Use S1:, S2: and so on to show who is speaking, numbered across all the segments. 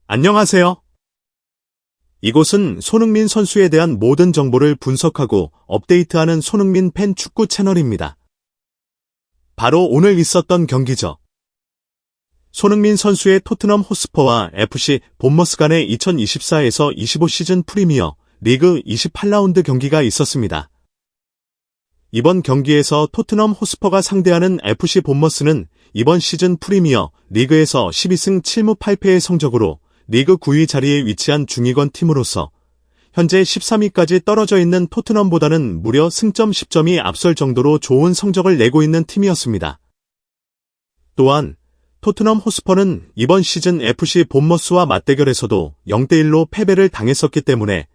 S1: 안녕하세요. 이곳은 손흥민 선수에 대한 모든 정보를 분석하고 업데이트하는 손흥민 팬 축구 채널입니다. 바로 오늘 있었던 경기죠. 손흥민 선수의 토트넘 호스퍼와 FC 본머스 간의 2024에서 25 시즌 프리미어 리그 28라운드 경기가 있었습니다. 이번 경기에서 토트넘 호스퍼가 상대하는 FC 본머스는 이번 시즌 프리미어 리그에서 12승 7무 8패의 성적으로 리그 9위 자리에 위치한 중위권 팀으로서 현재 13위까지 떨어져 있는 토트넘보다는 무려 승점 10점이 앞설 정도로 좋은 성적을 내고 있는 팀이었습니다. 또한 토트넘 호스퍼는 이번 시즌 FC 본머스와 맞대결에서도 0대1로 패배를 당했었기 때문에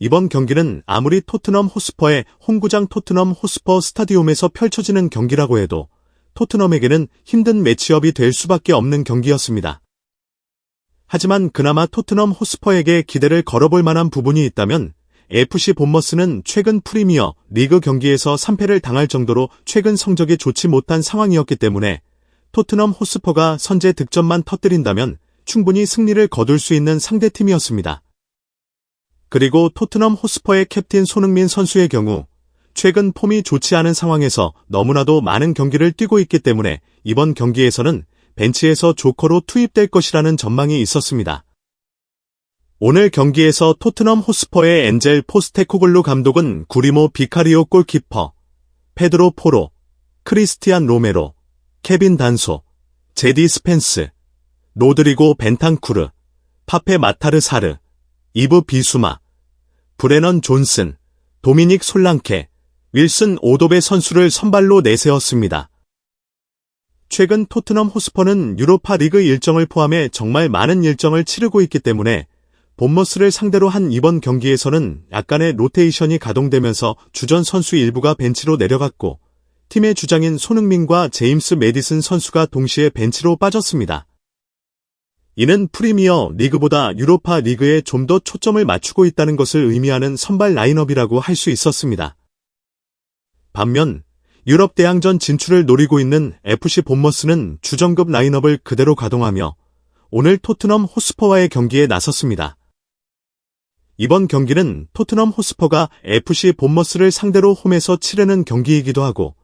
S1: 이번 경기는 아무리 토트넘 호스퍼의 홈구장 토트넘 호스퍼 스타디움에서 펼쳐지는 경기라고 해도 토트넘에게는 힘든 매치업이 될 수밖에 없는 경기였습니다. 하지만 그나마 토트넘 호스퍼에게 기대를 걸어볼 만한 부분이 있다면 FC 본머스는 최근 프리미어 리그 경기에서 3패를 당할 정도로 최근 성적이 좋지 못한 상황이었기 때문에 토트넘 호스퍼가 선제 득점만 터뜨린다면 충분히 승리를 거둘 수 있는 상대팀이었습니다. 그리고 토트넘 호스퍼의 캡틴 손흥민 선수의 경우 최근 폼이 좋지 않은 상황에서 너무나도 많은 경기를 뛰고 있기 때문에 이번 경기에서는 벤치에서 조커로 투입될 것이라는 전망이 있었습니다. 오늘 경기에서 토트넘 호스퍼의 엔젤 포스테코글루 감독은 구리모 비카리오 골키퍼, 페드로 포로, 크리스티안 로메로, 케빈 단소, 제디 스펜스, 로드리고 벤탄쿠르, 파페 마타르사르, 이브 비수마, 브레넌 존슨, 도미닉 솔랑케, 윌슨 오도베 선수를 선발로 내세웠습니다. 최근 토트넘 호스퍼는 유로파 리그 일정을 포함해 정말 많은 일정을 치르고 있기 때문에 본머스를 상대로 한 이번 경기에서는 약간의 로테이션이 가동되면서 주전 선수 일부가 벤치로 내려갔고 팀의 주장인 손흥민과 제임스 메디슨 선수가 동시에 벤치로 빠졌습니다. 이는 프리미어 리그보다 유로파 리그에 좀 더 초점을 맞추고 있다는 것을 의미하는 선발 라인업이라고 할 수 있었습니다. 반면 유럽 대항전 진출을 노리고 있는 FC 본머스는 주전급 라인업을 그대로 가동하며 오늘 토트넘 호스퍼와의 경기에 나섰습니다. 이번 경기는 토트넘 호스퍼가 FC 본머스를 상대로 홈에서 치르는 경기이기도 하고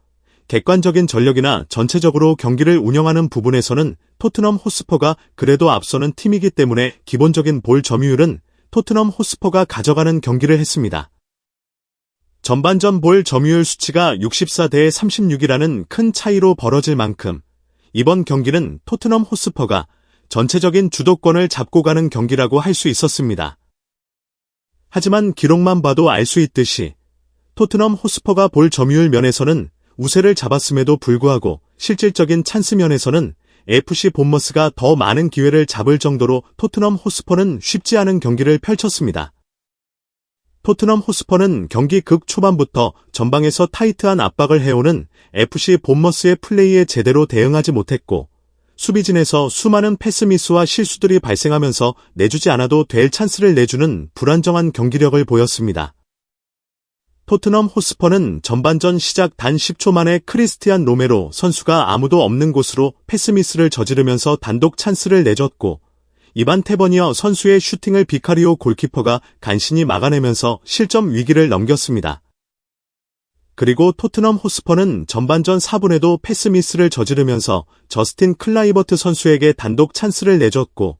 S1: 객관적인 전력이나 전체적으로 경기를 운영하는 부분에서는 토트넘 호스퍼가 그래도 앞서는 팀이기 때문에 기본적인 볼 점유율은 토트넘 호스퍼가 가져가는 경기를 했습니다. 전반전 볼 점유율 수치가 64대 36이라는 큰 차이로 벌어질 만큼 이번 경기는 토트넘 호스퍼가 전체적인 주도권을 잡고 가는 경기라고 할 수 있었습니다. 하지만 기록만 봐도 알 수 있듯이 토트넘 호스퍼가 볼 점유율 면에서는 우세를 잡았음에도 불구하고 실질적인 찬스 면에서는 FC 본머스가 더 많은 기회를 잡을 정도로 토트넘 호스퍼는 쉽지 않은 경기를 펼쳤습니다. 토트넘 호스퍼는 경기 극 초반부터 전방에서 타이트한 압박을 해오는 FC 본머스의 플레이에 제대로 대응하지 못했고 수비진에서 수많은 패스 미스와 실수들이 발생하면서 내주지 않아도 될 찬스를 내주는 불안정한 경기력을 보였습니다. 토트넘 호스퍼는 전반전 시작 단 10초 만에 크리스티안 로메로 선수가 아무도 없는 곳으로 패스 미스를 저지르면서 단독 찬스를 내줬고 이반 테버니어 선수의 슈팅을 비카리오 골키퍼가 간신히 막아내면서 실점 위기를 넘겼습니다. 그리고 토트넘 호스퍼는 전반전 4분에도 패스 미스를 저지르면서 저스틴 클라이버트 선수에게 단독 찬스를 내줬고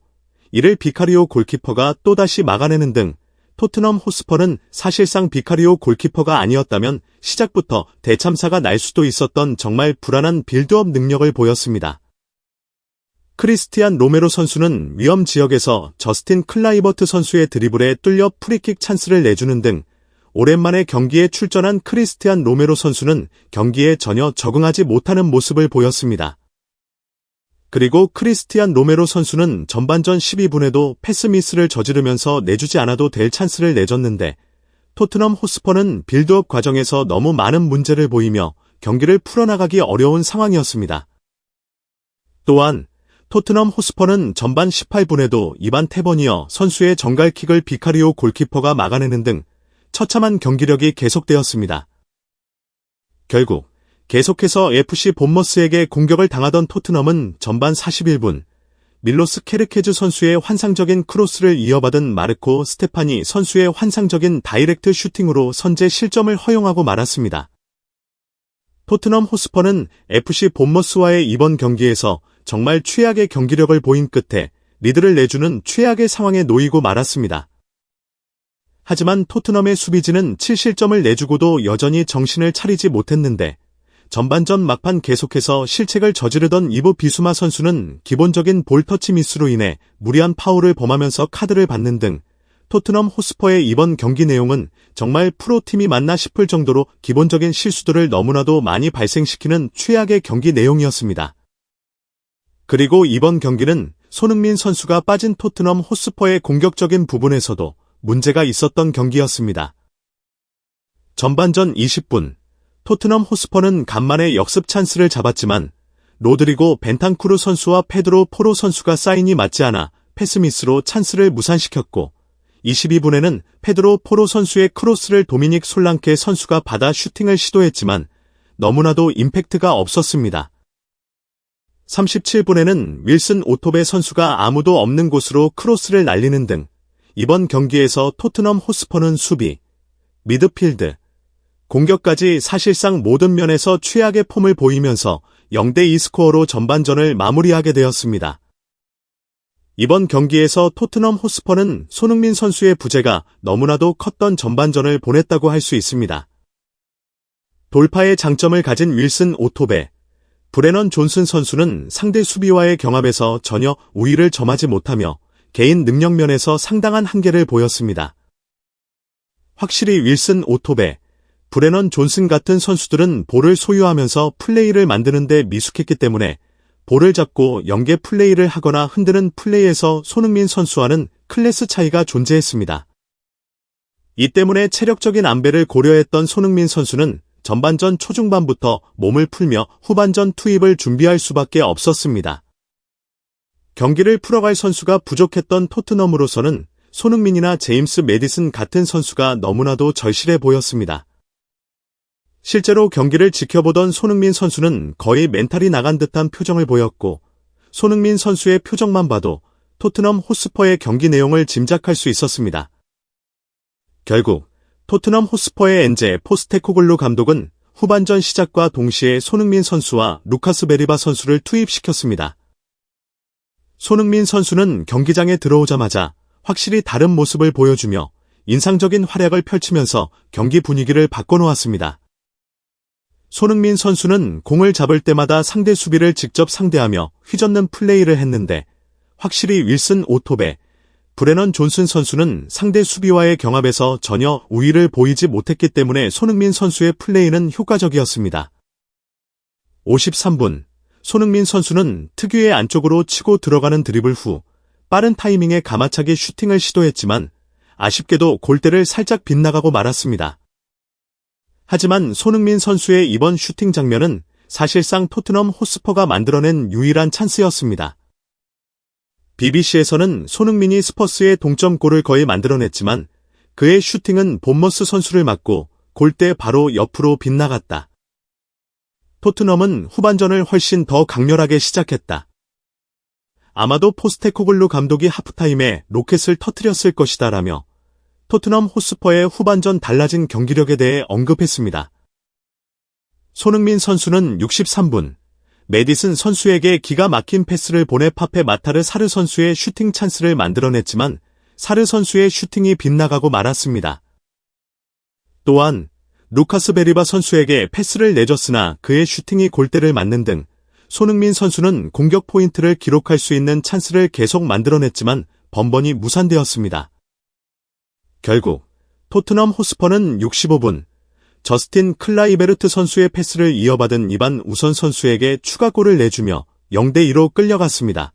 S1: 이를 비카리오 골키퍼가 또다시 막아내는 등 토트넘 호스퍼는 사실상 비카리오 골키퍼가 아니었다면 시작부터 대참사가 날 수도 있었던 정말 불안한 빌드업 능력을 보였습니다. 크리스티안 로메로 선수는 위험 지역에서 저스틴 클라이버트 선수의 드리블에 뚫려 프리킥 찬스를 내주는 등 오랜만에 경기에 출전한 크리스티안 로메로 선수는 경기에 전혀 적응하지 못하는 모습을 보였습니다. 그리고 크리스티안 로메로 선수는 전반전 12분에도 패스 미스를 저지르면서 내주지 않아도 될 찬스를 내줬는데 토트넘 호스퍼는 빌드업 과정에서 너무 많은 문제를 보이며 경기를 풀어나가기 어려운 상황이었습니다. 또한 토트넘 호스퍼는 전반 18분에도 이반 테버니어 선수의 정갈킥을 비카리오 골키퍼가 막아내는 등 처참한 경기력이 계속되었습니다. 결국 계속해서 FC 본머스에게 공격을 당하던 토트넘은 전반 41분 밀로스 케르케즈 선수의 환상적인 크로스를 이어받은 마르코 스테파니 선수의 환상적인 다이렉트 슈팅으로 선제 실점을 허용하고 말았습니다. 토트넘 호스퍼는 FC 본머스와의 이번 경기에서 정말 최악의 경기력을 보인 끝에 리드를 내주는 최악의 상황에 놓이고 말았습니다. 하지만 토트넘의 수비진은 7실점을 내주고도 여전히 정신을 차리지 못했는데 전반전 막판 계속해서 실책을 저지르던 이브 비수마 선수는 기본적인 볼터치 미스로 인해 무리한 파울을 범하면서 카드를 받는 등 토트넘 호스퍼의 이번 경기 내용은 정말 프로팀이 맞나 싶을 정도로 기본적인 실수들을 너무나도 많이 발생시키는 최악의 경기 내용이었습니다. 그리고 이번 경기는 손흥민 선수가 빠진 토트넘 호스퍼의 공격적인 부분에서도 문제가 있었던 경기였습니다. 전반전 20분, 토트넘 호스퍼는 간만에 역습 찬스를 잡았지만 로드리고 벤탄쿠르 선수와 페드로 포로 선수가 사인이 맞지 않아 패스미스로 찬스를 무산시켰고 22분에는 페드로 포로 선수의 크로스를 도미닉 솔랑케 선수가 받아 슈팅을 시도했지만 너무나도 임팩트가 없었습니다. 37분에는 윌슨 오토베 선수가 아무도 없는 곳으로 크로스를 날리는 등 이번 경기에서 토트넘 호스퍼는 수비, 미드필드, 공격까지 사실상 모든 면에서 최악의 폼을 보이면서 0대2 스코어로 전반전을 마무리하게 되었습니다. 이번 경기에서 토트넘 호스퍼는 손흥민 선수의 부재가 너무나도 컸던 전반전을 보냈다고 할 수 있습니다. 돌파의 장점을 가진 윌슨 오토베, 브레넌 존슨 선수는 상대 수비와의 경합에서 전혀 우위를 점하지 못하며 개인 능력 면에서 상당한 한계를 보였습니다. 확실히 윌슨 오토베, 브레넌 존슨 같은 선수들은 볼을 소유하면서 플레이를 만드는 데 미숙했기 때문에 볼을 잡고 연계 플레이를 하거나 흔드는 플레이에서 손흥민 선수와는 클래스 차이가 존재했습니다. 이 때문에 체력적인 안배를 고려했던 손흥민 선수는 전반전 초중반부터 몸을 풀며 후반전 투입을 준비할 수밖에 없었습니다. 경기를 풀어갈 선수가 부족했던 토트넘으로서는 손흥민이나 제임스 매디슨 같은 선수가 너무나도 절실해 보였습니다. 실제로 경기를 지켜보던 손흥민 선수는 거의 멘탈이 나간 듯한 표정을 보였고 손흥민 선수의 표정만 봐도 토트넘 호스퍼의 경기 내용을 짐작할 수 있었습니다. 결국 토트넘 호스퍼의 엔제 포스테코글루 감독은 후반전 시작과 동시에 손흥민 선수와 루카스 베리바 선수를 투입시켰습니다. 손흥민 선수는 경기장에 들어오자마자 확실히 다른 모습을 보여주며 인상적인 활약을 펼치면서 경기 분위기를 바꿔놓았습니다. 손흥민 선수는 공을 잡을 때마다 상대 수비를 직접 상대하며 휘젓는 플레이를 했는데 확실히 윌슨 오토베, 브레넌 존슨 선수는 상대 수비와의 경합에서 전혀 우위를 보이지 못했기 때문에 손흥민 선수의 플레이는 효과적이었습니다. 53분, 손흥민 선수는 특유의 안쪽으로 치고 들어가는 드리블 후 빠른 타이밍에 가마차기 슈팅을 시도했지만 아쉽게도 골대를 살짝 빗나가고 말았습니다. 하지만 손흥민 선수의 이번 슈팅 장면은 사실상 토트넘 호스퍼가 만들어낸 유일한 찬스였습니다. BBC에서는 손흥민이 스퍼스의 동점골을 거의 만들어냈지만 그의 슈팅은 본머스 선수를 맞고 골대 바로 옆으로 빗나갔다. 토트넘은 후반전을 훨씬 더 강렬하게 시작했다. 아마도 포스테코글루 감독이 하프타임에 로켓을 터뜨렸을 것이다 라며 토트넘 호스퍼의 후반전 달라진 경기력에 대해 언급했습니다. 손흥민 선수는 63분, 매디슨 선수에게 기가 막힌 패스를 보내 파페 마타르 사르 선수의 슈팅 찬스를 만들어냈지만 사르 선수의 슈팅이 빗나가고 말았습니다. 또한 루카스 베리바 선수에게 패스를 내줬으나 그의 슈팅이 골대를 맞는 등 손흥민 선수는 공격 포인트를 기록할 수 있는 찬스를 계속 만들어냈지만 번번이 무산되었습니다. 결국 토트넘 호스퍼는 65분, 저스틴 클라이베르트 선수의 패스를 이어받은 이반 우선 선수에게 추가골을 내주며 0대2로 끌려갔습니다.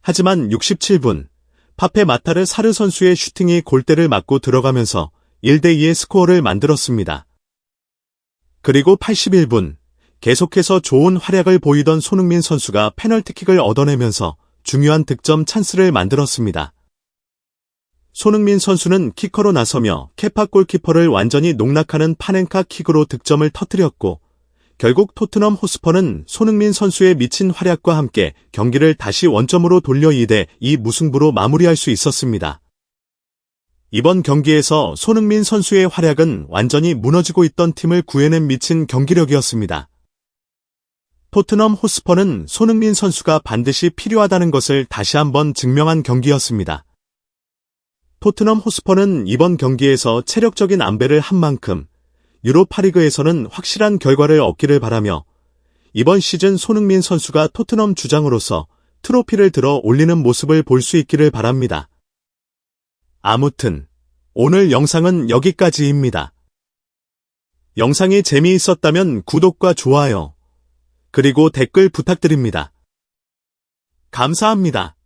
S1: 하지만 67분, 파페 마타르 사르 선수의 슈팅이 골대를 맞고 들어가면서 1대2의 스코어를 만들었습니다. 그리고 81분, 계속해서 좋은 활약을 보이던 손흥민 선수가 페널티킥을 얻어내면서 중요한 득점 찬스를 만들었습니다. 손흥민 선수는 키커로 나서며 케파 골키퍼를 완전히 농락하는 파넨카 킥으로 득점을 터뜨렸고 결국 토트넘 호스퍼는 손흥민 선수의 미친 활약과 함께 경기를 다시 원점으로 돌려 2대2 무승부로 마무리할 수 있었습니다. 이번 경기에서 손흥민 선수의 활약은 완전히 무너지고 있던 팀을 구해낸 미친 경기력이었습니다. 토트넘 호스퍼는 손흥민 선수가 반드시 필요하다는 것을 다시 한번 증명한 경기였습니다. 토트넘 호스퍼는 이번 경기에서 체력적인 안배를 한 만큼 유로파리그에서는 확실한 결과를 얻기를 바라며 이번 시즌 손흥민 선수가 토트넘 주장으로서 트로피를 들어 올리는 모습을 볼 수 있기를 바랍니다. 아무튼 오늘 영상은 여기까지입니다. 영상이 재미있었다면 구독과 좋아요, 그리고 댓글 부탁드립니다. 감사합니다.